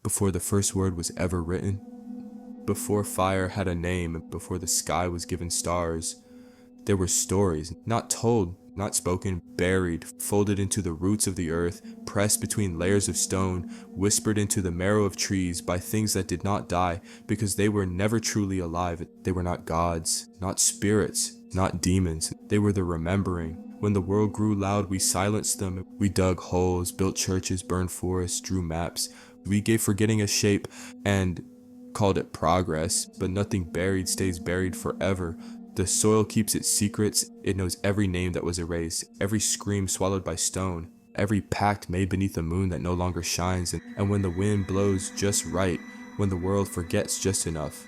before the first word was ever written, before fire had a name, and before the sky was given stars. There were stories, not told, not spoken, buried, folded into the roots of the earth, pressed between layers of stone, whispered into the marrow of trees by things that did not die because they were never truly alive. They were not gods, not spirits, not demons. They were the remembering. When the world grew loud, we silenced them. We dug holes, built churches, burned forests, drew maps. We gave forgetting a shape and called it progress, but nothing buried stays buried forever. The soil keeps its secrets. It knows every name that was erased, every scream swallowed by stone, every pact made beneath a moon that no longer shines. And when the wind blows just right, when the world forgets just enough,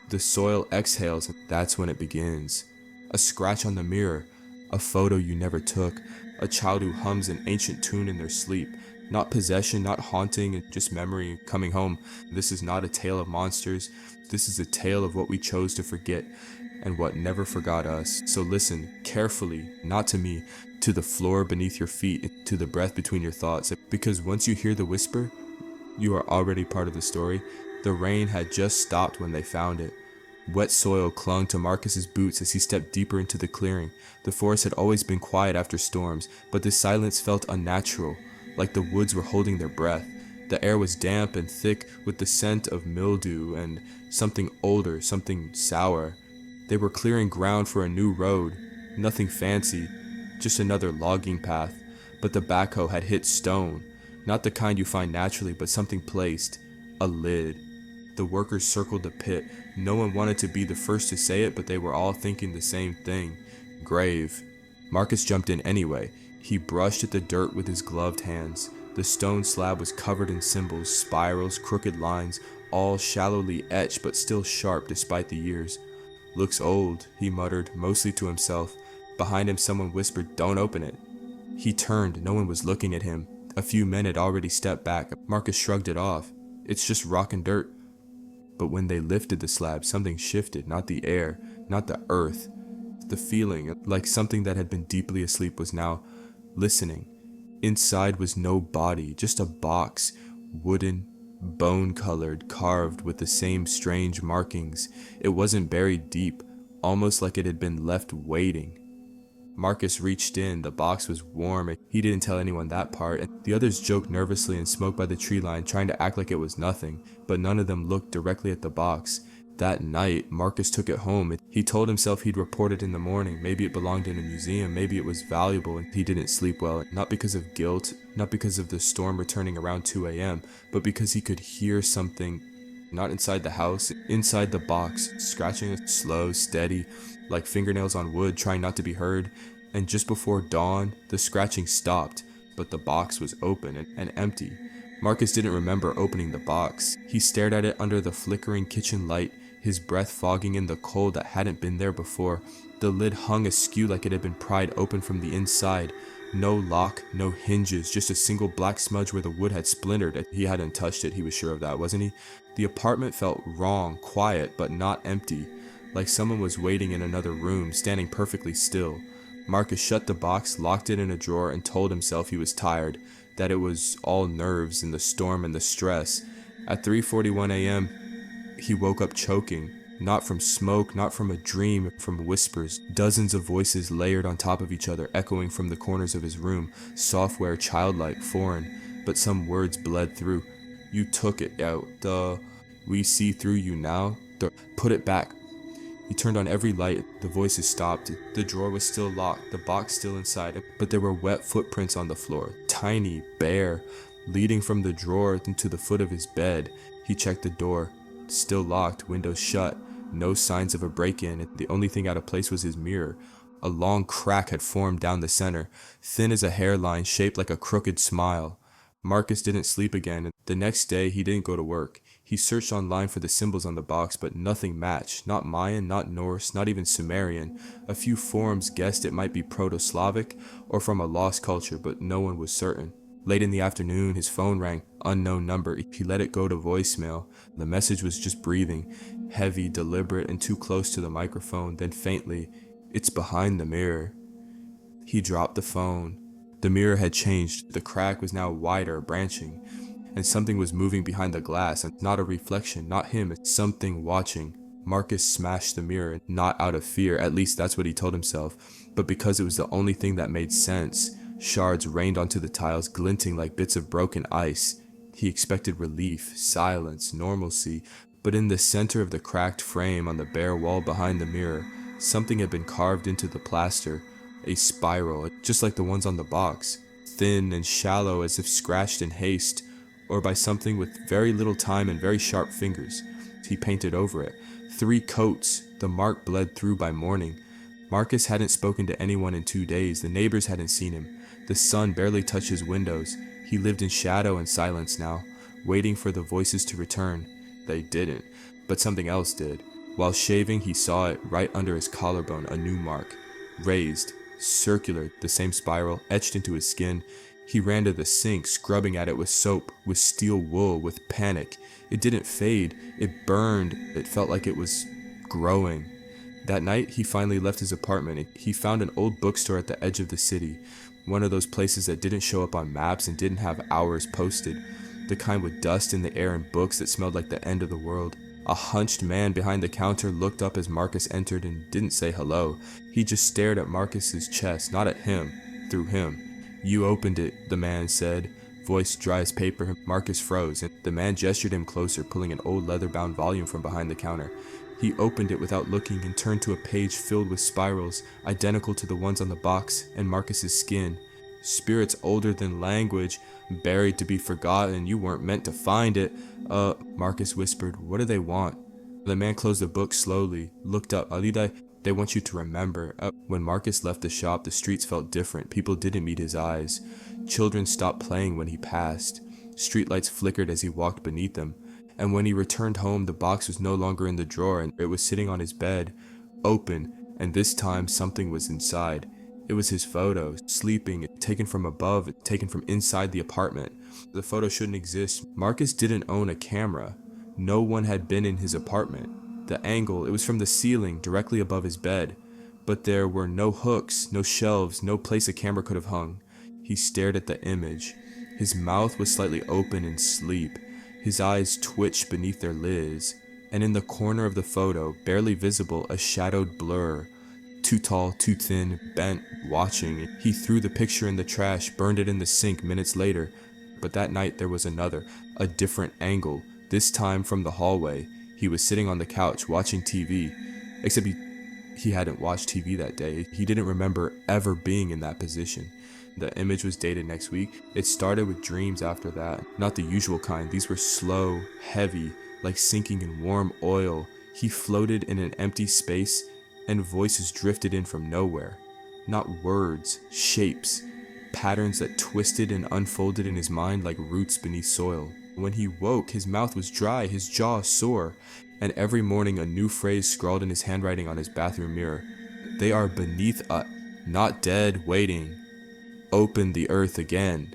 the soil exhales, and that's when it begins. A scratch on the mirror, a photo you never took, a child who hums an ancient tune in their sleep. Not possession, not haunting, just memory coming home. This is not a tale of monsters. This is a tale of what we chose to forget and what never forgot us. So listen carefully, not to me, to the floor beneath your feet, to the breath between your thoughts. Because once you hear the whisper, you are already part of the story. The rain had just stopped when they found it. Wet soil clung to Marcus's boots as he stepped deeper into the clearing. The forest had always been quiet after storms, but the silence felt unnatural, like the woods were holding their breath. The air was damp and thick with the scent of mildew and something older, something sour. They were clearing ground for a new road. Nothing fancy, just another logging path. But the backhoe had hit stone. Not the kind you find naturally, but something placed. A lid. The workers circled the pit. No one wanted to be the first to say it, but they were all thinking the same thing. Grave. Marcus jumped in anyway. He brushed at the dirt with his gloved hands. The stone slab was covered in symbols, spirals, crooked lines, all shallowly etched but still sharp despite the years. "Looks old," he muttered, mostly to himself. Behind him someone whispered, "Don't open it." He turned. No one was looking at him. A few men had already stepped back. Marcus shrugged it off. "It's just rock and dirt." But when they lifted the slab, something shifted. Not the air, not the earth. The feeling, like something that had been deeply asleep, was now listening. Inside was no body, just a box, wooden, bone-colored, carved with the same strange markings. It wasn't buried deep, almost like it had been left waiting. Marcus reached in. The box was warm. He didn't tell anyone that part, and the others joked nervously and smoked by the tree line, trying to act like it was nothing, but none of them looked directly at the box. That night, Marcus took it home. He told himself he'd report it in the morning. Maybe it belonged in a museum, maybe it was valuable, and he didn't sleep well. Not because of guilt, not because of the storm returning around 2 a.m., but because he could hear something, not inside the house, inside the box, scratching slow, steady, like fingernails on wood, trying not to be heard. And just before dawn, the scratching stopped, but the box was open and empty. Marcus didn't remember opening the box. He stared at it under the flickering kitchen light, his breath fogging in the cold that hadn't been there before. The lid hung askew like it had been pried open from the inside. No lock, no hinges, just a single black smudge where the wood had splintered. He hadn't touched it, he was sure of that, wasn't he? The apartment felt wrong, quiet, but not empty, like someone was waiting in another room, standing perfectly still. Marcus shut the box, locked it in a drawer, and told himself he was tired, that it was all nerves and the storm and the stress. At 3:41 a.m., he woke up choking, not from smoke, not from a dream, from whispers. Dozens of voices layered on top of each other, echoing from the corners of his room, software, childlike, foreign, but some words bled through. "You took it out, we see through you now, put it back." He turned on every light. The voices stopped. The drawer was still locked, the box still inside, but there were wet footprints on the floor, tiny, bare, leading from the drawer into the foot of his bed. He checked the door. Still locked, windows shut, no signs of a break-in. The only thing out of place was his mirror. A long crack had formed down the center, thin as a hairline, shaped like a crooked smile. Marcus didn't sleep again. The next day, he didn't go to work. He searched online for the symbols on the box, but nothing matched. Not Mayan, not Norse, not even Sumerian. A few forums guessed it might be Proto-Slavic or from a lost culture, but no one was certain. Late in the afternoon, his phone rang. Unknown number. He let it go to voicemail. The message was just breathing, heavy, deliberate, and too close to the microphone. Then faintly, "It's behind the mirror." He dropped the phone. The mirror had changed. The crack was now wider, branching. and something was moving behind the glass, and not a reflection, not him, something watching. Marcus smashed the mirror, not out of fear, at least that's what he told himself, but because it was the only thing that made sense. Shards rained onto the tiles, glinting like bits of broken ice. He expected relief, silence, normalcy, but in the center of the cracked frame on the bare wall behind the mirror, something had been carved into the plaster, a spiral, just like the ones on the box, thin and shallow as if scratched in haste, or by something with very little time and very sharp fingers. He painted over it. 3 coats, the mark bled through by morning. Marcus hadn't spoken to anyone in 2 days, the neighbors hadn't seen him. The sun barely touched his windows. He lived in shadow and silence now, waiting for the voices to return. They didn't, but something else did. While shaving, he saw it right under his collarbone, a new mark. Raised, circular, the same spiral, etched into his skin. He ran to the sink, scrubbing at it with soap, with steel wool, with panic. It didn't fade, it burned, it felt like it was growing. That night, he finally left his apartment. He found an old bookstore at the edge of the city, one of those places that didn't show up on maps and didn't have hours posted, the kind with dust in the air and books that smelled like the end of the world. A hunched man behind the counter looked up as Marcus entered and didn't say hello. He just stared at Marcus's chest, not at him, through him. "You opened it," the man said, voice dry as paper. Marcus froze, and the man gestured him closer, pulling an old leather-bound volume from behind the counter. He opened it without looking and turned to a page filled with spirals, identical to the ones on the box and Marcus's skin. "Spirits older than language, buried to be forgotten, you weren't meant to find it." Marcus whispered, "What do they want?" The man closed the book slowly, looked up. "Alida, they want you to remember." When Marcus left the shop, the streets felt different. People didn't meet his eyes. Children stopped playing when he passed. Streetlights flickered as he walked beneath them. And when he returned home, the box was no longer in the drawer, and it was sitting on his bed, open, and this time something was inside. It was his photo, sleeping, taken from above, taken from inside the apartment. The photo shouldn't exist. Marcus didn't own a camera. No one had been in his apartment. The angle, it was from the ceiling, directly above his bed. But there were no hooks, no shelves, no place a camera could have hung. He stared at the image. His mouth was slightly open in sleep. His eyes twitched beneath their lids, and in the corner of the photo, barely visible, a shadowed blur. Too tall, too thin, bent, watching. He threw the picture in the trash, burned it in the sink minutes later. But that night there was another, a different angle, this time from the hallway. He was sitting on the couch, watching TV, except he hadn't watched TV that day. He didn't remember ever being in that position. The image was dated next week. It started with dreams after that. Not the usual kind. These were slow, heavy, like sinking in warm oil. He floated in an empty space, and voices drifted in from nowhere. Not words, shapes, patterns that twisted and unfolded in his mind like roots beneath soil. When he woke, his mouth was dry, his jaw sore, and every morning a new phrase scrawled in his handwriting on his bathroom mirror. "They are beneath us, not dead, waiting. Open the earth again."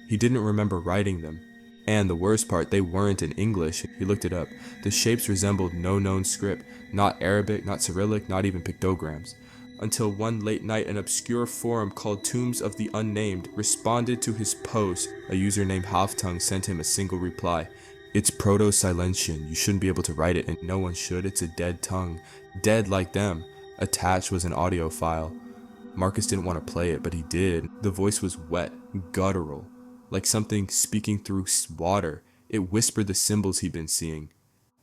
He didn't remember writing them. And the worst part, they weren't in English. He looked it up. The shapes resembled no known script, not Arabic, not Cyrillic, not even pictograms. Until one late night, an obscure forum called Tombs of the Unnamed responded to his post. A user named Halftongue sent him a single reply. "It's Proto-Silentian. You shouldn't be able to write it, and no one should. It's a dead tongue. Dead like them." Attached was an audio file. Marcus didn't want to play it, but he did. The voice was wet, guttural, like something speaking through water. It whispered the symbols he'd been seeing.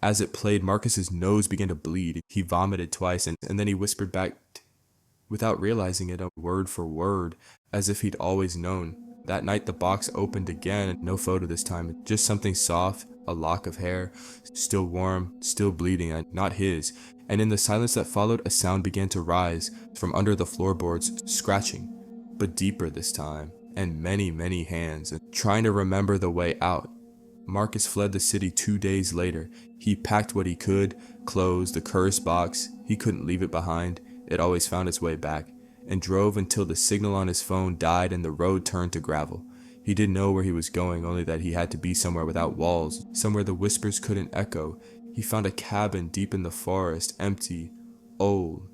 As it played, Marcus's nose began to bleed. He vomited twice, and then he whispered back, without realizing it, word for word, as if he'd always known. That night the box opened again, no photo this time, just something soft, a lock of hair, still warm, still bleeding, not his. And in the silence that followed, a sound began to rise from under the floorboards, scratching, but deeper this time, and many, many hands, trying to remember the way out. Marcus fled the city 2 days later. He packed what he could, clothes, the cursed box. He couldn't leave it behind. It always found its way back, and drove until the signal on his phone died and the road turned to gravel. He didn't know where he was going, only that he had to be somewhere without walls, somewhere the whispers couldn't echo. He found a cabin deep in the forest, empty, old,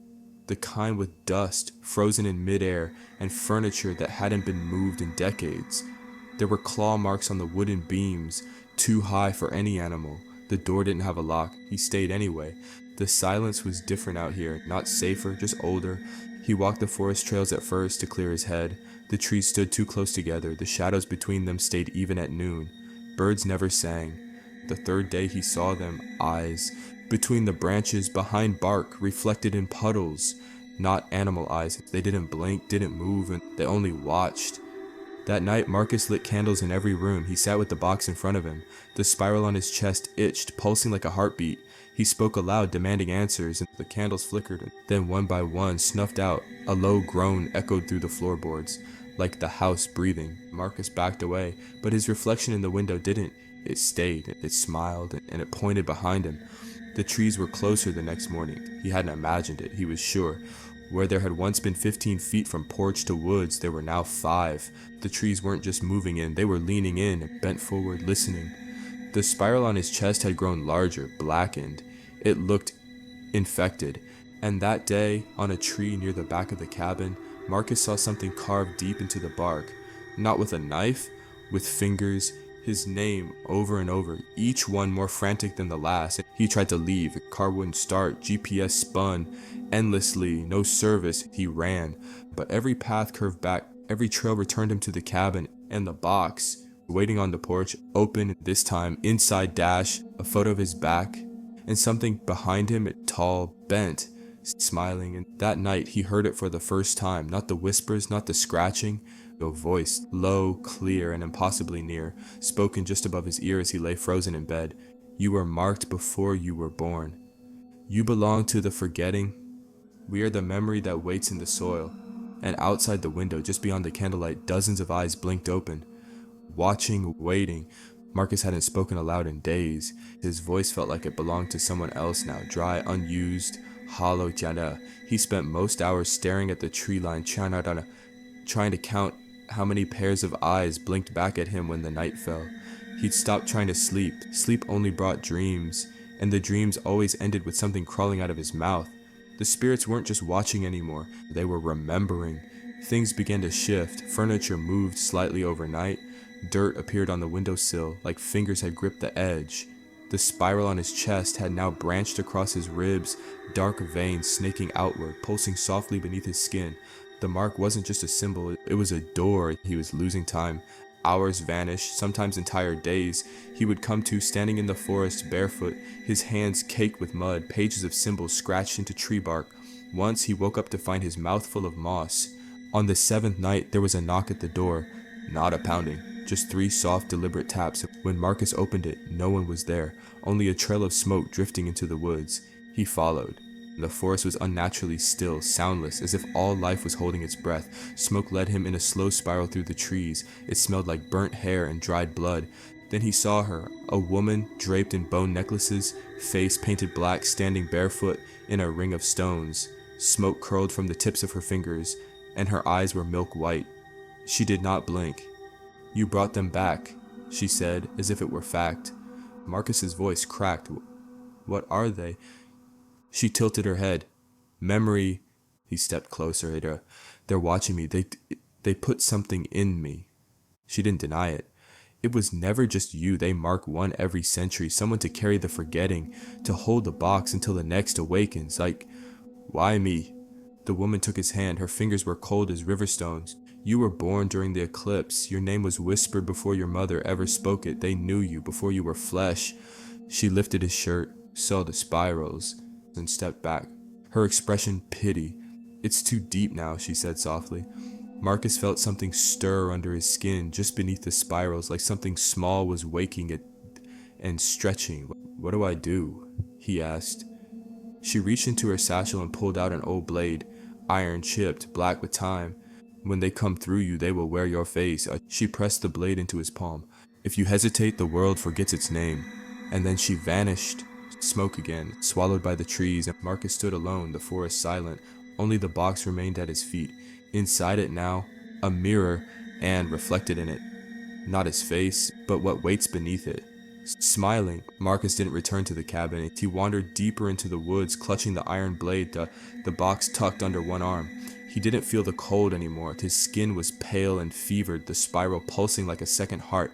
the kind with dust, frozen in midair, and furniture that hadn't been moved in decades. There were claw marks on the wooden beams, too high for any animal. The door didn't have a lock. He stayed anyway. The silence was different out here, not safer, just older. He walked the forest trails at first to clear his head. The trees stood too close together. The shadows between them stayed even at noon. Birds never sang. The third day he saw them, eyes. Between the branches, behind bark, reflected in puddles. Not animal eyes. They didn't blink, didn't move, and they only watched. That night, Marcus lit candles in every room. He sat with the box in front of him. The spiral on his chest itched, pulsing like a heartbeat. He spoke aloud, demanding answers, and the candles flickered. Then, one by one, snuffed out. A low groan echoed through the floorboards, like the house breathing. Marcus backed away, but his reflection in the window didn't. It stayed, it smiled, and it pointed behind him. The trees were closer the next morning. He hadn't imagined it, he was sure. Where there had once been 15 feet from porch to woods, there were now 5. The trees weren't just moving in, they were leaning in, bent forward, listening. The spiral on his chest had grown larger, blackened. It looked infected. And that day, on a tree near the back of the cabin, Marcus saw something carved deep into the bark. Not with a knife, with fingers, his name over and over, each one more frantic than the last. He tried to leave, the car wouldn't start, GPS spun endlessly, no service. He ran, but every path curved back, every trail returned him to the cabin, and the box, waiting on the porch, open this time, inside dash, a photo of his back, and something behind him, tall, bent, smiling. And that night he heard it for the first time, not the whispers, not the scratching. A voice, low, clear, and impossibly near, spoken just above his ear as he lay frozen in bed. You were marked before you were born. You belong to the forgetting. We are the memory that waits in the soil. And outside the window, just beyond the candlelight, dozens of eyes blinked open. Watching, waiting. Marcus hadn't spoken aloud in days. His voice felt like it belonged to someone else now, dry, unused, hollow. Jana. He spent most hours staring at the tree line, trying to count how many pairs of eyes blinked back at him when the night fell. He'd stopped trying to sleep. Sleep only brought dreams, and the dreams always ended with something crawling out of his mouth. The spirits weren't just watching anymore, they were remembering. Things began to shift. Furniture moved slightly overnight. Dirt appeared on the windowsill, like fingers had gripped the edge. The spiral on his chest had now branched across his ribs, dark veins snaking outward, pulsing softly beneath his skin. The mark wasn't just a symbol, it was a door. He was losing time. Hours vanished, sometimes entire days. He would come to standing in the forest barefoot, his hands caked with mud, pages of symbols scratched into tree bark. Once he woke up to find his mouth full of moss. On the 7th night, there was a knock at the door. Not a pounding, just 3 soft, deliberate taps. When Marcus opened it, no one was there, only a trail of smoke drifting into the woods. He followed. The forest was unnaturally still, soundless, as if all life was holding its breath. Smoke led him in a slow spiral through the trees. It smelled like burnt hair and dried blood. Then he saw her, a woman draped in bone necklaces, face painted black, standing barefoot in a ring of stones. Smoke curled from the tips of her fingers, and her eyes were milk white. She did not blink. You brought them back, she said, as if it were fact. Marcus's voice cracked. What are they? She tilted her head. Memory. He stepped closer. They're watching me. They put something in me. She didn't deny it. It was never just you. They mark one every century. Someone to carry the forgetting, to hold the box until the next awakens. Like, why me? The woman took his hand. Her fingers were cold as river stones. You were born during the eclipse. Your name was whispered before your mother ever spoke it. They knew you before you were flesh. She lifted his shirt, saw the spirals, and stepped back. Her expression pity. It's too deep now, she said softly. Marcus felt something stir under his skin, just beneath the spirals, like something small was waking it and stretching. What do I do? He asked. She reached into her satchel and pulled out an old blade, iron chipped, black with time. When they come through you, they will wear your face. She pressed the blade into his palm. If you hesitate, the world forgets its name. And then she vanished. Smoke again, swallowed by the trees, and Marcus stood alone, the forest silent. Only the box remained at his feet. Inside it now, a mirror, and reflected in it. Not his face, but what waits beneath it. Smiling, Marcus didn't return to the cabin. He wandered deeper into the woods, clutching the iron blade, the box tucked under one arm. He didn't feel the cold anymore. His skin was pale and fevered, the spiral pulsing like a second heart.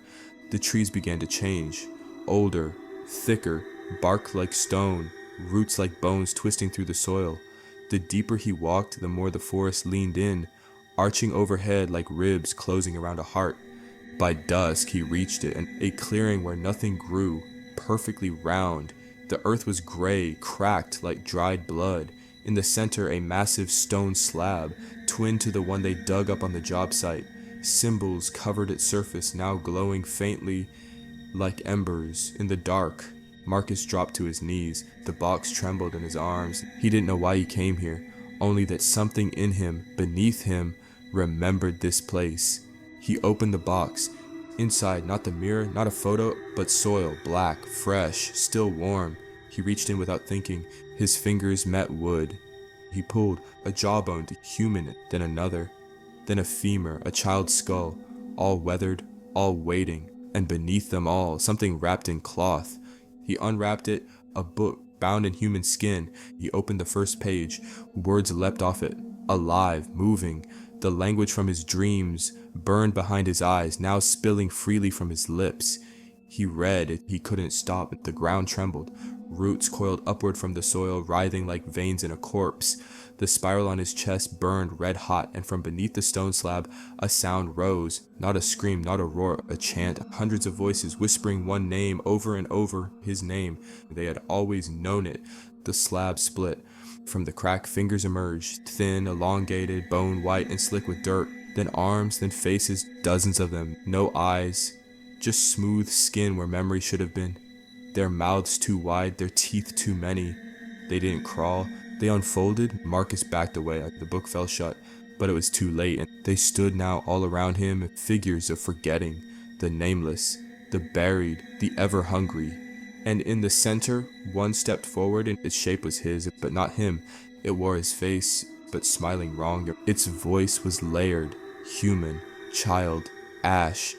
The trees began to change. Older, thicker, bark like stone, roots like bones twisting through the soil. The deeper he walked, the more the forest leaned in, arching overhead like ribs closing around a heart. By dusk, he reached it, a clearing where nothing grew, perfectly round. The earth was gray, cracked like dried blood. In the center, a massive stone slab, twin to the one they dug up on the job site. Symbols covered its surface, now glowing faintly like embers. In the dark, Marcus dropped to his knees. The box trembled in his arms. He didn't know why he came here, only that something in him, beneath him, remembered this place. He opened the box. Inside, not the mirror, not a photo, but soil, black, fresh, still warm. He reached in without thinking. His fingers met wood. He pulled, a jawbone, human, then another, then a femur, a child's skull, all weathered, all waiting, and beneath them all, something wrapped in cloth. He unwrapped it, a book bound in human skin. He opened the first page. Words leapt off it, alive, moving. The language from his dreams burned behind his eyes, now spilling freely from his lips. He read, he couldn't stop. The ground trembled. Roots coiled upward from the soil, writhing like veins in a corpse. The spiral on his chest burned red hot, and from beneath the stone slab, a sound rose. Not a scream, not a roar, a chant. Hundreds of voices whispering one name over and over, his name. They had always known it. The slab split. From the crack, fingers emerged, thin, elongated, bone white and slick with dirt. Then arms, then faces, dozens of them. No eyes, just smooth skin where memory should have been. Their mouths too wide, their teeth too many. They didn't crawl. They unfolded. Marcus backed away. The book fell shut, but it was too late, and they stood now all around him, figures of forgetting, the nameless, the buried, the ever-hungry. And in the center, one stepped forward, and its shape was his, but not him. It wore his face, but smiling wrong. Its voice was layered, human, child, ash.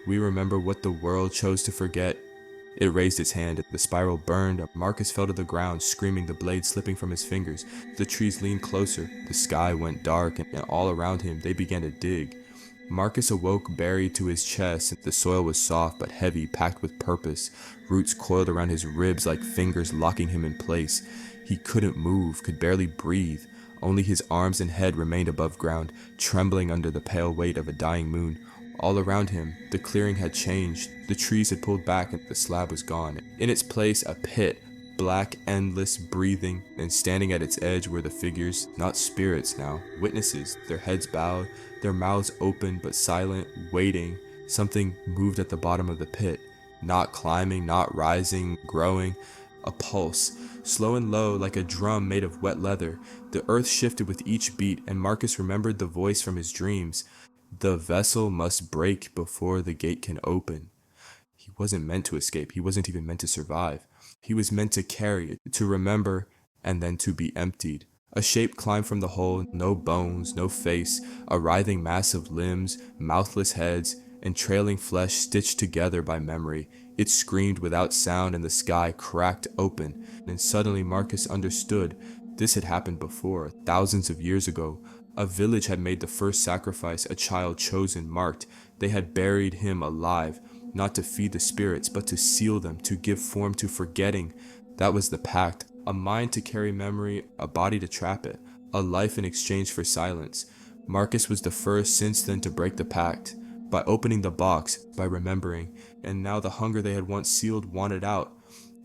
We remember what the world chose to forget. It raised its hand. The spiral burned. Marcus fell to the ground, screaming, the blade slipping from his fingers. The trees leaned closer. The sky went dark, and all around him they began to dig. Marcus awoke, buried to his chest. The soil was soft but heavy, packed with purpose. Roots coiled around his ribs like fingers locking him in place. He couldn't move, could barely breathe. Only his arms and head remained above ground, trembling under the pale weight of a dying moon. All around him, the clearing had changed. The trees had pulled back and the slab was gone. In its place, a pit, black, endless, breathing, and standing at its edge were the figures, not spirits now, witnesses, their heads bowed, their mouths open but silent, waiting. Something moved at the bottom of the pit, not climbing, not rising, growing, a pulse, slow and low like a drum made of wet leather. The earth shifted with each beat, and Marcus remembered the voice from his dreams. The vessel must break before the gate can open. He wasn't meant to escape. He wasn't even meant to survive. He was meant to carry it, to remember, and then to be emptied. A shape climbed from the hole, no bones, no face, a writhing mass of limbs, mouthless heads, and trailing flesh stitched together by memory. It screamed without sound, and the sky cracked open. And suddenly Marcus understood. This had happened before, thousands of years ago. A village had made the first sacrifice, a child chosen, marked. They had buried him alive, not to feed the spirits, but to seal them, to give form to forgetting. That was the pact. A mind to carry memory, a body to trap it, a life in exchange for silence. Marcus was the first since then to break the pact, by opening the box, by remembering, and now the hunger they had once sealed wanted out.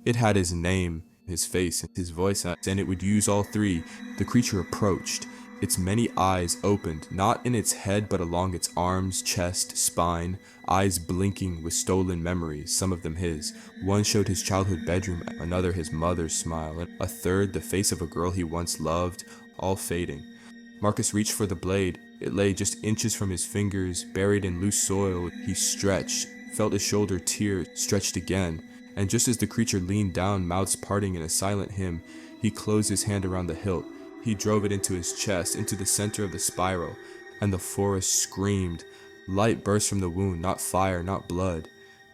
It had his name, his face, his voice, and it would use all three. The creature approached. Its many eyes opened, not in its head but along its arms, chest, spine, eyes blinking with stolen memories, some of them his. One showed his childhood bedroom, another his mother's smile, and a third the face of a girl he once loved, all fading. Marcus reached for the blade. It lay just inches from his fingers, buried in loose soil. He stretched, felt his shoulder tear, stretched again, and just as the creature leaned down, mouths parting in a silent hymn, he closed his hand around the hilt. He drove it into his chest, into the center of the spiral, and the forest screamed. Light burst from the wound, not fire, not blood.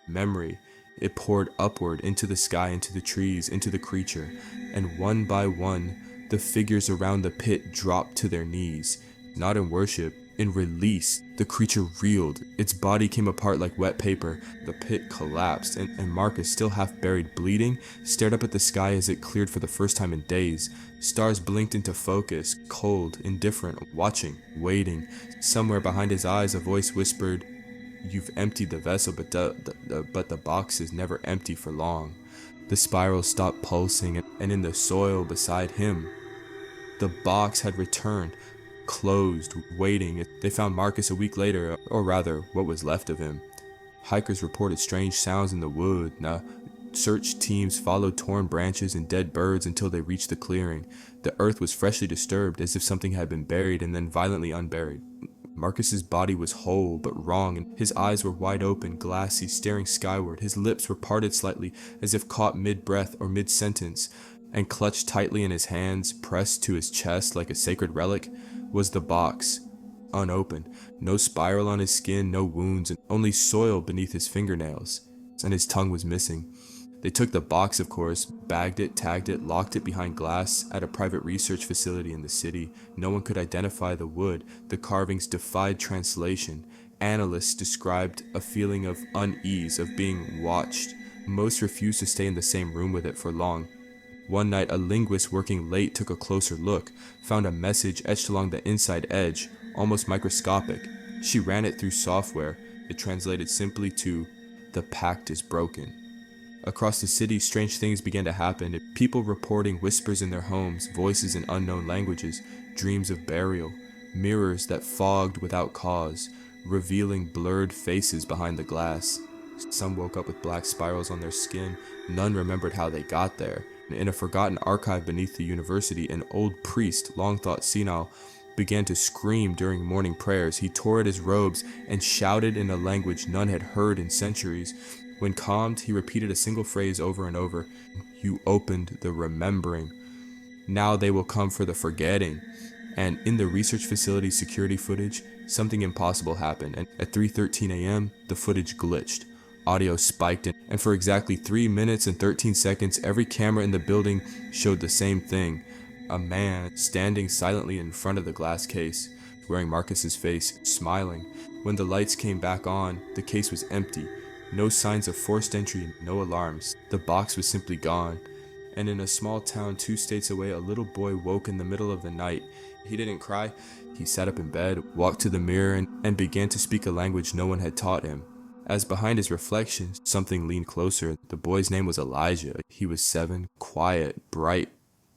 Memory. It poured upward, into the sky, into the trees, into the creature, and one by one, the figures around the pit dropped to their knees. not in worship, in release. The creature reeled. Its body came apart like wet paper. The pit collapsed, and Marcus, still half buried, bleeding, stared up at the sky as it cleared for the first time in days. Stars blinked into focus, cold, indifferent, watching, waiting. Somewhere behind his eyes, a voice whispered, "You've emptied the vessel, but the box is never empty for long." The spiral stopped pulsing, and in the soil beside him, the box had returned, closed, waiting. They found Marcus a week later, or rather, what was left of him. Hikers reported strange sounds in the wood. Search teams followed torn branches and dead birds until they reached the clearing. The earth was freshly disturbed, as if something had been buried and then violently unburied. Marcus's body was whole but wrong, and his eyes were wide open, glassy, staring skyward. His lips were parted slightly, as if caught mid-breath or mid-sentence, and clutched tightly in his hands, pressed to his chest like a sacred relic, was the box, unopened. No spiral on his skin, no wounds, and only soil beneath his fingernails, and his tongue was missing. They took the box, of course, bagged it, tagged it, locked it behind glass at a private research facility in the city. No one could identify the wood. The carvings defied translation. Analysts described a feeling of unease, of being watched. Most refused to stay in the same room with it for long. One night, a linguist working late took a closer look, found a message etched along the inside edge, almost microscopic. She ran it through software. It translated simply to, "The pact is broken." Across the city, strange things began to happen. People reporting whispers in their homes, voices in unknown languages, dreams of burial, mirrors that fogged without cause, revealing blurred faces behind the glass. Some woke up with black spirals on their skin. None remembered how they got there. In a forgotten archive beneath the university, an old priest, long thought senile, began to scream during morning prayers. He tore at his robes and shouted in a language none had heard in centuries. When calmed, he repeated a single phrase over and over. "You opened the remembering. Now they will come for the forgetting." And in the research facility's security footage, something impossible happened. And at 3:13 a.m., the footage glitched. Audio spiked, and for exactly 3 minutes and 13 seconds, every camera in the building showed the same thing. A man standing silently in front of the glass case, wearing Marcus's face, smiling. When the lights came back on, the case was empty. No signs of forced entry, no alarms. The box was simply gone. And in a small town 2 states away, a little boy woke in the middle of the night. He didn't cry. He sat up in bed, walked to the mirror, and began to speak a language no one had taught him. As behind his reflection, something leaned closer. The boy's name was Elijah. He was 7, quiet, bright,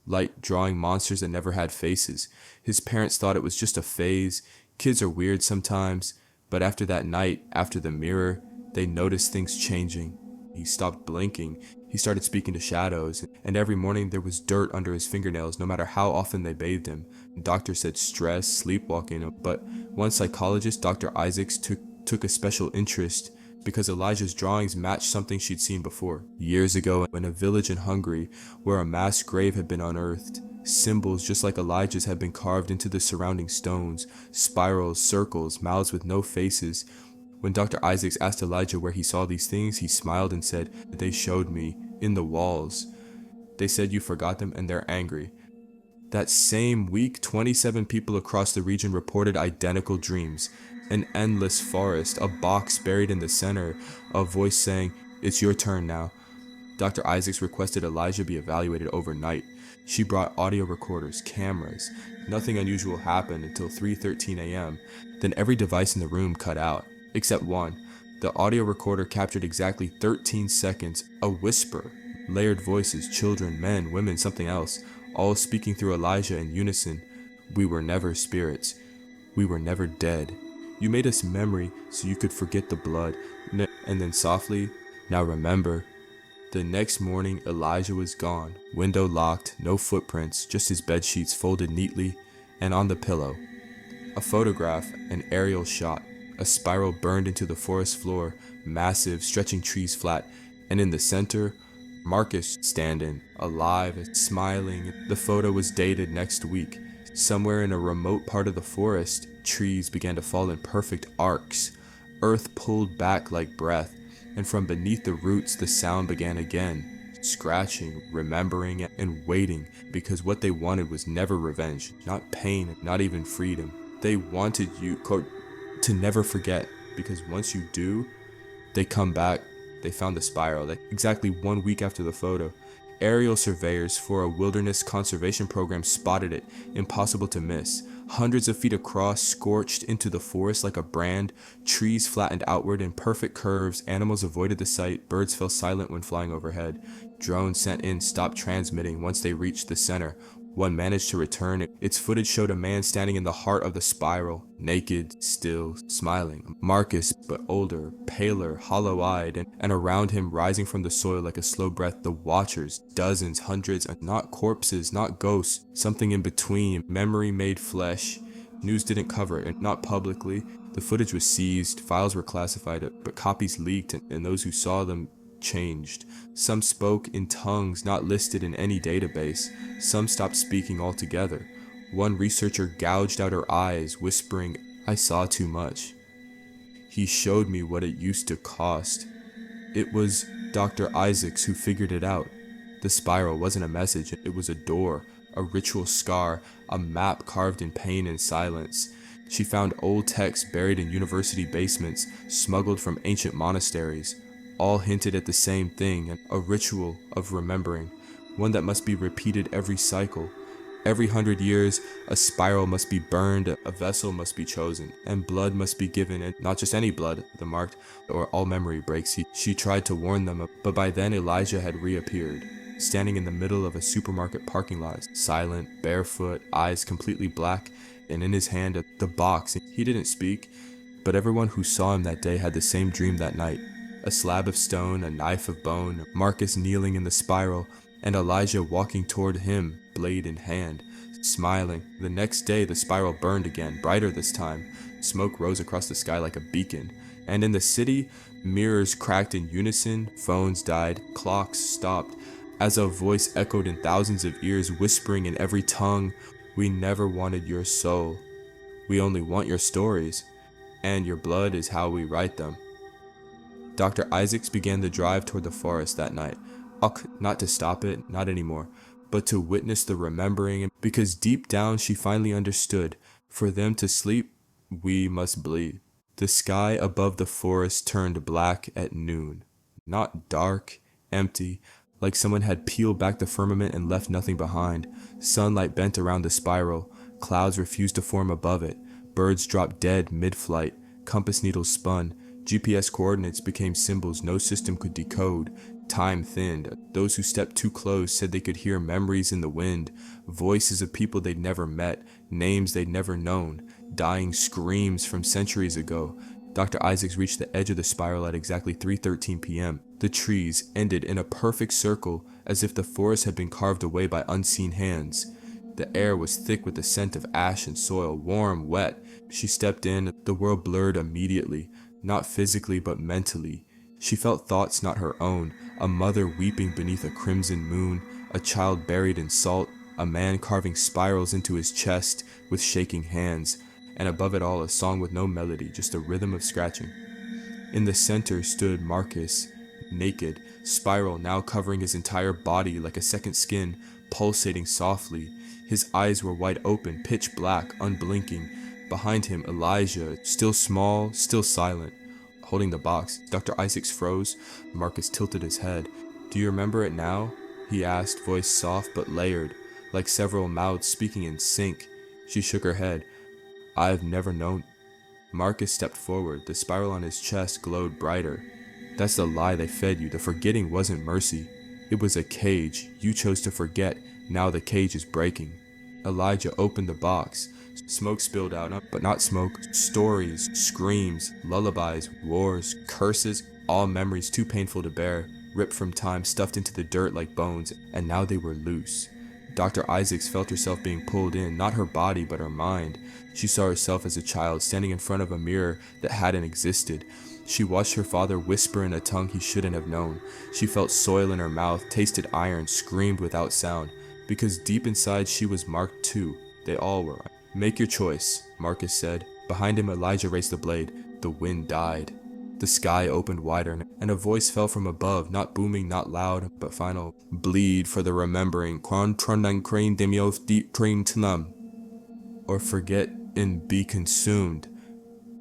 light drawing monsters that never had faces. His parents thought it was just a phase. Kids are weird sometimes. But after that night, after the mirror, they noticed things changing. He stopped blinking. He started speaking to shadows, and every morning there was dirt under his fingernails, no matter how often they bathed him. Doctors said stress, sleepwalking, but one psychologist, Dr. Isaacs, took a special interest because Elijah's drawings matched something she'd seen before. Years ago, in a village in Hungary, where a mass grave had been unearthed, symbols just like Elijah's had been carved into the surrounding stones, spirals, circles, mouths with no faces. When Dr. Isaacs asked Elijah where he saw these things, he smiled and said, "They showed me, in the walls. They said you forgot them and they're angry." That same week, 27 people across the region reported identical dreams. An endless forest, a box buried in the center, a voice saying, "It's your turn now." Dr. Isaacs requested Elijah be evaluated overnight. She brought audio recorders, cameras. Nothing unusual happened until 3:13 a.m. Then every device in the room cut out. Except one. The audio recorder captured exactly 13 seconds, a whisper, layered voices, children, men, women, something else, all speaking through Elijah in unison. "We were never spirits. We were never dead. You made us memory so you could forget the blood." And then softly, "Now remember." The next morning, Elijah was gone, window locked, no footprints, just his bed sheets folded neatly, and on the pillow, a photograph, an aerial shot. A spiral burned into the forest floor, massive, stretching trees flat, and in the center, Marcus standing, alive and smiling. The photo was dated next week. Somewhere in a remote part of the forest, trees began to fall in perfect arcs. Earth pulled back like breath, and from beneath the roots the sound began again, scratching, remembering, and waiting, because what they wanted was never revenge, not pain, not even freedom. They wanted you, quote, to never forget, because once you do, they come back. They found the spiral exactly 1 week after the photo. Aerial surveyors for a wilderness conservation program spotted it, impossible to miss. Hundreds of feet across, scorched into the forest like a brand, trees flattened outward in perfect curves, animals avoided the sight, birds fell silent when flying overhead. Drones sent in stopped transmitting once they reached the center. One managed to return. Its footage showed a man standing in the heart of the spiral, naked, still, smiling. Marcus, but older, paler, hollow-eyed, and around him, rising from the soil like a slow breath, the watchers, dozens, hundreds, not corpses, not ghosts, something in between, memory made flesh. News didn't cover it, not publicly. The footage was seized, files were classified, but copies leaked, and those who saw them changed. Some spoke in tongues not listed in any database. Some stopped speaking altogether. One researcher gouged out her eyes, whispering, "I saw too much." He showed me what it used to cost. It was Dr. Isaacs who figured it out. The spiral wasn't a message, it was a door, a ritual scar, a map carved in pain and silence. She found old texts buried in university basements, smuggled from ancient monasteries. All hinted at the same thing, a ritual of remembering, one that must be repeated every cycle. Every 100 years, a spiral must be burned, a vessel must be chosen, and blood must be given, and not just any blood, the marked, or all memory breaks. She tried to warn them, but by then Elijah had reappeared, standing in the middle of a supermarket parking lot, silent, barefoot, eyes completely black, and in his hand the box. He didn't speak, but everyone who saw him that day had the same dream that night. A slab of stone, a knife of bone, Marcus kneeling in the spiral, and Elijah walking toward him, blade in hand, smiling. The next day the spiral burned again, brighter this time. Smoke rose across the sky like a beacon. And in the city, mirrors cracked in unison, phones died, clocks stopped, as a voice echoed in thousands of ears, whispering in every tongue, "We never wanted your soul. We only want your stories, and your blood is how we write them." Dr. Isaacs began the drive toward the forest that night. Not to stop it, not anymore, but to witness the remembering, because deep down she finally understood, for them to sleep, we must bleed. The sky above the forest turned black at noon. Not dark, empty, like someone had peeled back the firmament and left nothing behind. Sunlight bent around the spiral. Clouds refused to form above it. Birds dropped dead mid-flight. Compass needles spun. GPS coordinates became symbols no system could decode. Time thinned. Those who stepped too close said they could hear memories in the wind, voices of people they'd never met, names they'd never known, dying screams from centuries ago. Dr. Isaacs reached the edge of the spiral at exactly 3:13 p.m. The trees ended in a perfect circle, as if the forest had been carved away by unseen hands. The air was thick with the scent of ash and soil, warm, wet. She stepped in, the world blurred immediately. Not physically, but mentally. She felt thoughts not her own, a mother weeping beneath a crimson moon, a child buried in salt, a man carving spirals into his chest with shaking hands, and above it all a song with no melody, just a rhythm of scratching. In the center stood Marcus, naked, spiral now covering his entire body like a second skin, pulsating softly. His eyes were wide open, pitch black, unblinking. Behind him, Elijah, still small, still silent, holding the box. Dr. Isaacs froze. Marcus tilted his head. "Do you remember it now?" he asked, voice soft but layered, like several mouths speaking in sync. She shook her head. "I've never known." Marcus stepped forward. The spiral on his chest glowed brighter. "That's the lie they fed you. The forgetting wasn't mercy. It was a cage. You chose to forget. Now the cage is breaking." Elijah opened the box. Smoke spilled out, but not smoke. Stories, screams, lullabies, wars, curses, all memories too painful to bear, ripped from time, stuffed into the dirt like bones, and now they were loose. Dr. Isaacs felt herself being pulled in, not her body, but her mind. She saw herself as a child, standing in front of a mirror that hadn't existed. She watched her father whisper in a tongue he shouldn't have known. She felt soil in her mouth, tasted iron, screamed without sound, because deep inside she was marked too. They all were. "Make your choice," Marcus said. Behind him, Elijah raised the blade. The wind died. The sky opened wider, and a voice fell from above, not booming, not loud, but final. "Bleed for the remembering. Or forget and be consumed.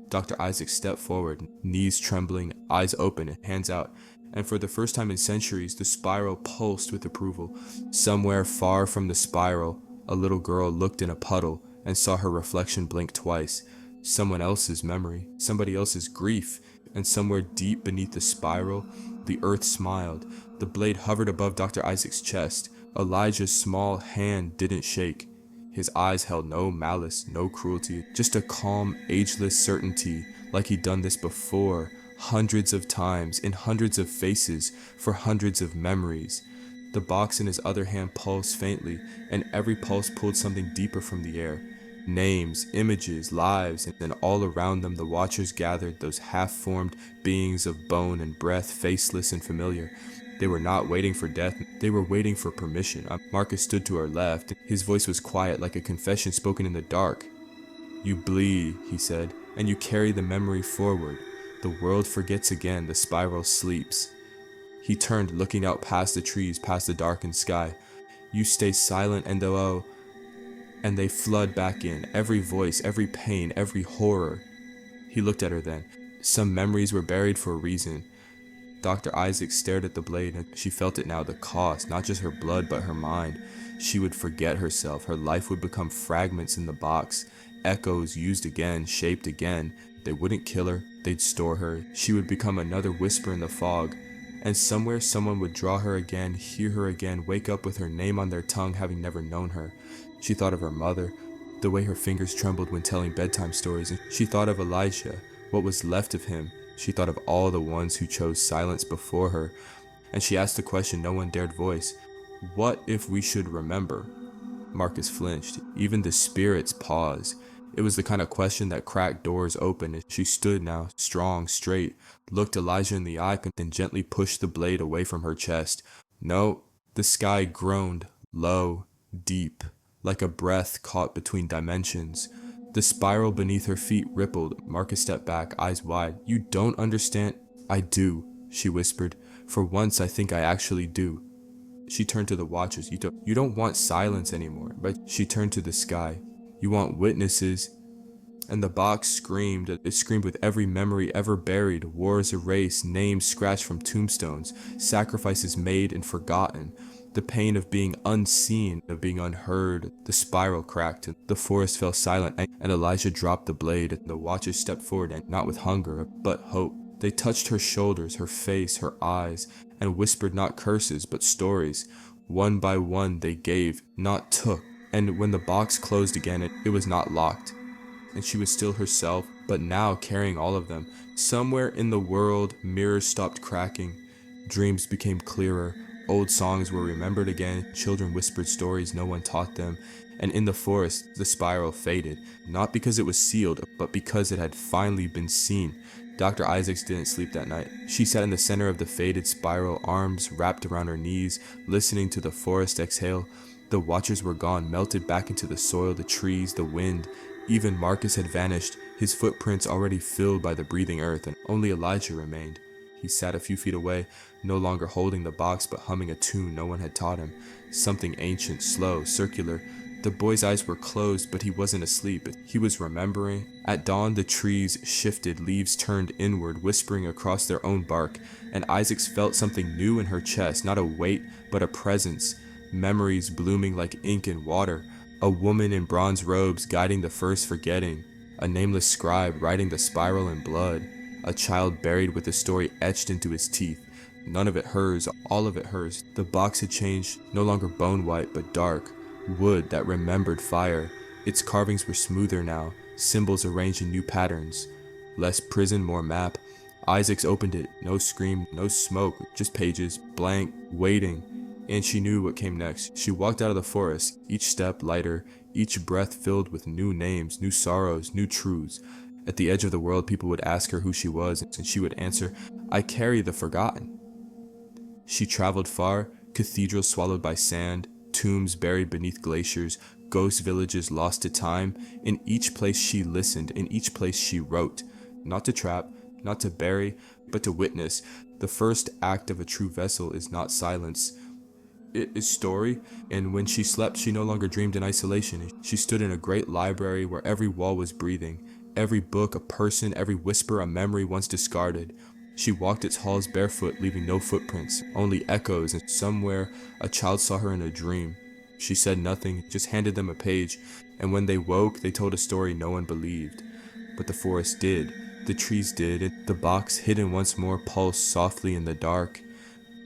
Dr. Isaac stepped forward, knees trembling, eyes open, hands out, and for the first time in centuries, the spiral pulsed with approval. Somewhere far from the spiral, a little girl looked in a puddle and saw her reflection blink twice. Someone else's memory, somebody else's grief, and somewhere deep beneath the spiral, the earth smiled. The blade hovered above Dr. Isaac's chest. Elijah's small hand didn't shake. His eyes held no malice, no cruelty, just a calm, ageless certainty, like he'd done this before, hundreds of times, in hundreds of faces, for hundreds of memories. The box in his other hand pulsed faintly, and every pulse pulled something deeper from the air. Names, images, lives, and all around them the watchers gathered, those half-formed beings of bone and breath, faceless and familiar. They were not waiting for death, they were waiting for permission. Marcus stood to her left. His voice was quiet, like a confession spoken in the dark. "You bleed," he said, "and you carry the memory forward. The world forgets again, the spiral sleeps." He turned, looking out past the trees, past the darkened sky. "You stay silent and they flood back in, every voice, every pain, every horror." He looked at her then. Some memories were buried for a reason. Dr. Isaac stared at the blade, and she felt it now, the cost, not just her blood, but her mind. She would forget herself. Her life would become fragments in the box, echoes used again, shaped again. They wouldn't kill her, they'd store her. She would become another whisper in the fog. And somewhere someone would draw her again, hear her again, wake up with her name on their tongue, having never known her. She thought of her mother, the way her fingers trembled when telling bedtime stories, and she thought of Elijah, what was left of him. She thought of all the ones who chose silence before her, and she asked the question no one dared voice. What if we should remember? Marcus flinched. Even the spirits paused. It was the kind of question that cracked doors open, and she stood now, strong, straight, looked Elijah in the eye, and then gently pushed the blade away from her chest. No, the sky groaned, low, deep, like a breath caught between dimensions. The spiral beneath her feet rippled. Marcus stepped back, eyes wide. "You don't understand." "I do," she whispered. "For once, I think I actually do." She turned to the watchers. You don't want silence anymore." But she turned to the sky. "You want witnesses." And the box screamed. It screamed with every memory ever buried, wars erased, names scratched from tombstones, sacrifices made and forgotten. The pain of being unseen, of being unheard. The spiral cracked, and the forest fell silent, and Elijah dropped the blade, and the watchers stepped forward, and not with hunger, but hope. They touched her shoulders, her face, her eyes, and whispered not curses, but stories. One by one they gave, not took, and when the box closed again, it was not locked. And she was still herself, but now carrying all of them. Somewhere in the world, mirrors stopped cracking. Dreams became clearer. Old songs were remembered again. Children whispered stories no one taught them. And in the forest, the spiral faded. Not because it was sealed, but because it had finally been seen. Dr. Isaacs didn't sleep that night. She sat in the center of the faded spiral, arms wrapped around her knees, listening to the forest exhale. The watchers were gone, melted back into the soil, the trees, the wind. Even Marcus had vanished, his footprints already filled by the breathing earth, and only Elijah remained. He sat a few feet away, no longer holding the box, but humming a tune no one had taught him. Something ancient, slow, circular. The boy's eyes were closed, but he wasn't asleep. He was remembering. At dawn, the trees shifted, leaves turned inward, whispering across their own bark, and Isaac felt something new in her chest, not a weight, but a presence. Memories blooming like ink in water. A woman in bronze robes guiding the first forgetting. A nameless scribe writing the spiral in blood. A child buried with a story etched into his teeth. None of it hers, all of it hers. The box had changed, no longer bone white, but dark. Wood that remembered fire. Its carvings were smoother now, symbols arranged in new patterns. Less prison, more map. Isaacs opened it. No scream, no smoke, just pages, blank, waiting. And she knew what came next. She walked out of the forest, each step lighter, each breath filled with new names, new sorrows, new truths. At the edge of the world, people would ask her who she was, and she would answer, "I carry the forgotten." She traveled far, cathedrals swallowed by sand, tombs buried beneath glaciers, ghost villages lost to time. In each place she listened, in each place she wrote. Not to trap, not to bury, but to witness. The first act of a true vessel is not silence. story, and when she slept, she no longer dreamed in isolation. She stood in a great library where every wall was breathing, every book a person, every whisper a memory once discarded. She walked its halls barefoot, leaving no footprints, only echoes, and somewhere a child saw her in a dream. She said nothing, just handed them a page, and when they woke, they told a story no one believed. But the forest did, the trees did, and the box, hidden once more, pulsed softly in the dark.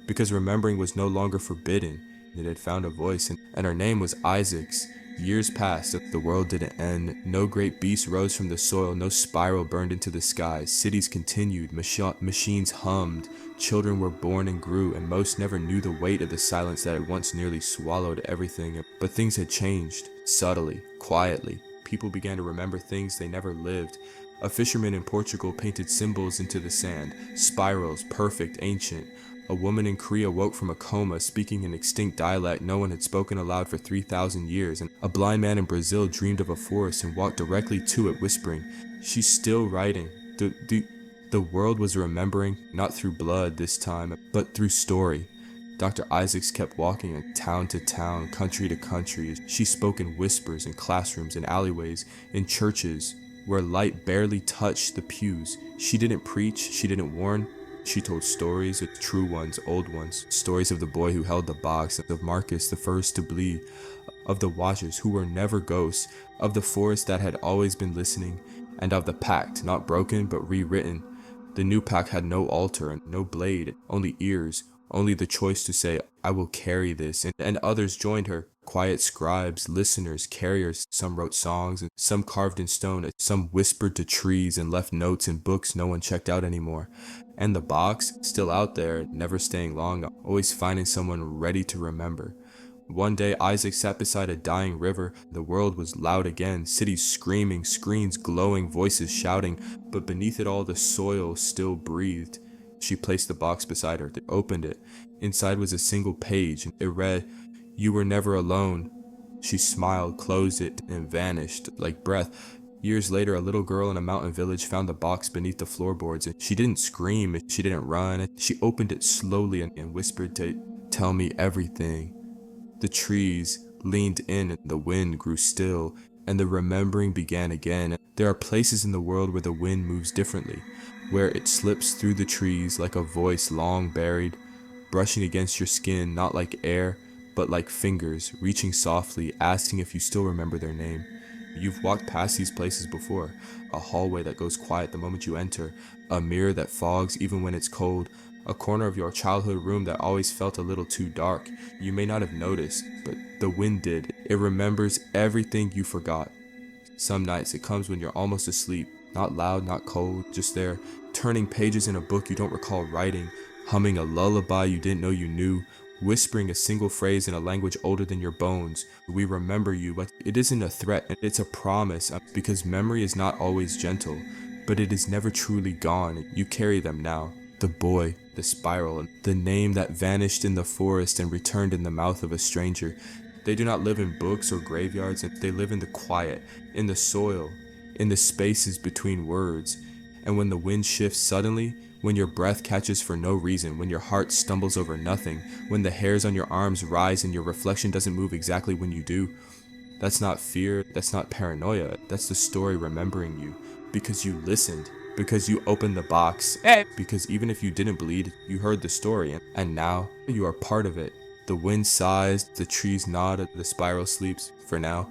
Because remembering was no longer forbidden, it had found a voice, and her name was Isaac's. Years passed, the world didn't end. No great beast rose from the soil, no spiral burned into the skies. Cities continued, machines hummed, children were born and grew, and most never knew the weight of the silence that had once nearly swallowed everything. But things had changed, subtly, quietly. People began to remember things they never lived. A fisherman in Portugal painted symbols into the sand, spirals, perfect, ancient. A woman in Korea woke from a coma, speaking an extinct dialect no one had spoken aloud for 3,000 years, and a blind man in Brazil dreamed of a forest and walked directly to it, whispering, "She's still writing." The world was remembering, not through blood this time, but through story. Dr. Isaacs kept walking town to town, country to country. She spoke in whispers in classrooms, in alleyways, in churches, where light barely touched the pews. She didn't preach, she didn't warn. She told stories, true ones, old ones, stories of the boy who held the box, of Marcus, the first to bleed, of the watchers who were never ghosts, of the forest that had always been listening, and of the pact, not broken but rewritten. The new pact had no altar and no blade, only ears, only the choice to say, "I will carry this," and others joined her. Quiet scribes, listeners, carriers. Some wrote songs, and some carved in stone. Some whispered to trees and left notes in books no one checked out anymore. And the box, still out there, never staying long, always finding someone ready to remember. One day, Isaac sat beside a dying river. The world was loud again, cities screaming, screens glowing, voices shouting, but beneath it all the soil still breathed. She placed the box beside her, opened it. Inside was a single page. It read, "You were never alone." She smiled, closed it, and vanished, like breath. Years later, a little girl in a mountain village found the box beneath the floorboards. She didn't scream, she didn't run. She opened it slowly and whispered to tell me everything. The trees leaned in, and the wind grew still, and the remembering began again. There are places in the world where the wind moves differently, where it slips through the trees like a voice long buried, brushing against your skin, not like air, but like fingers, reaching softly, asking if you still remember their name. You've walked past these places before, a hallway that goes quiet the moment you enter, a mirror that fogs even when it's cold, a corner of your childhood room that always felt a little too dark. You may not have noticed, but the wind did. It remembers everything you forgot. Some nights it comes when you're almost asleep, not loud, not cold, just there, turning pages in a book you don't recall writing, humming a lullaby you didn't know you knew, whispering a single phrase in a language older than your bones. We remember you, but it isn't a threat, it's a promise, because memory is not always gentle, but it is never truly gone. You carry them now. The boy, the spiral, the name that vanished in the forest and returned in the mouth of a stranger. They do not live in books or graveyards, they live in the quiet, in the soil, in the spaces between words. And when the wind shifts suddenly, when your breath catches for no reason, when your heart stumbles over nothing, when the hairs on your arms rise and your reflection doesn't move exactly when you do, that's not fear, that's not paranoia, that's the story remembering you. Because you listened, because you opened the box, because even if you didn't bleed, you heard the story, and now you are part of it. The wind sighs, the trees nod, the spiral sleeps, for now.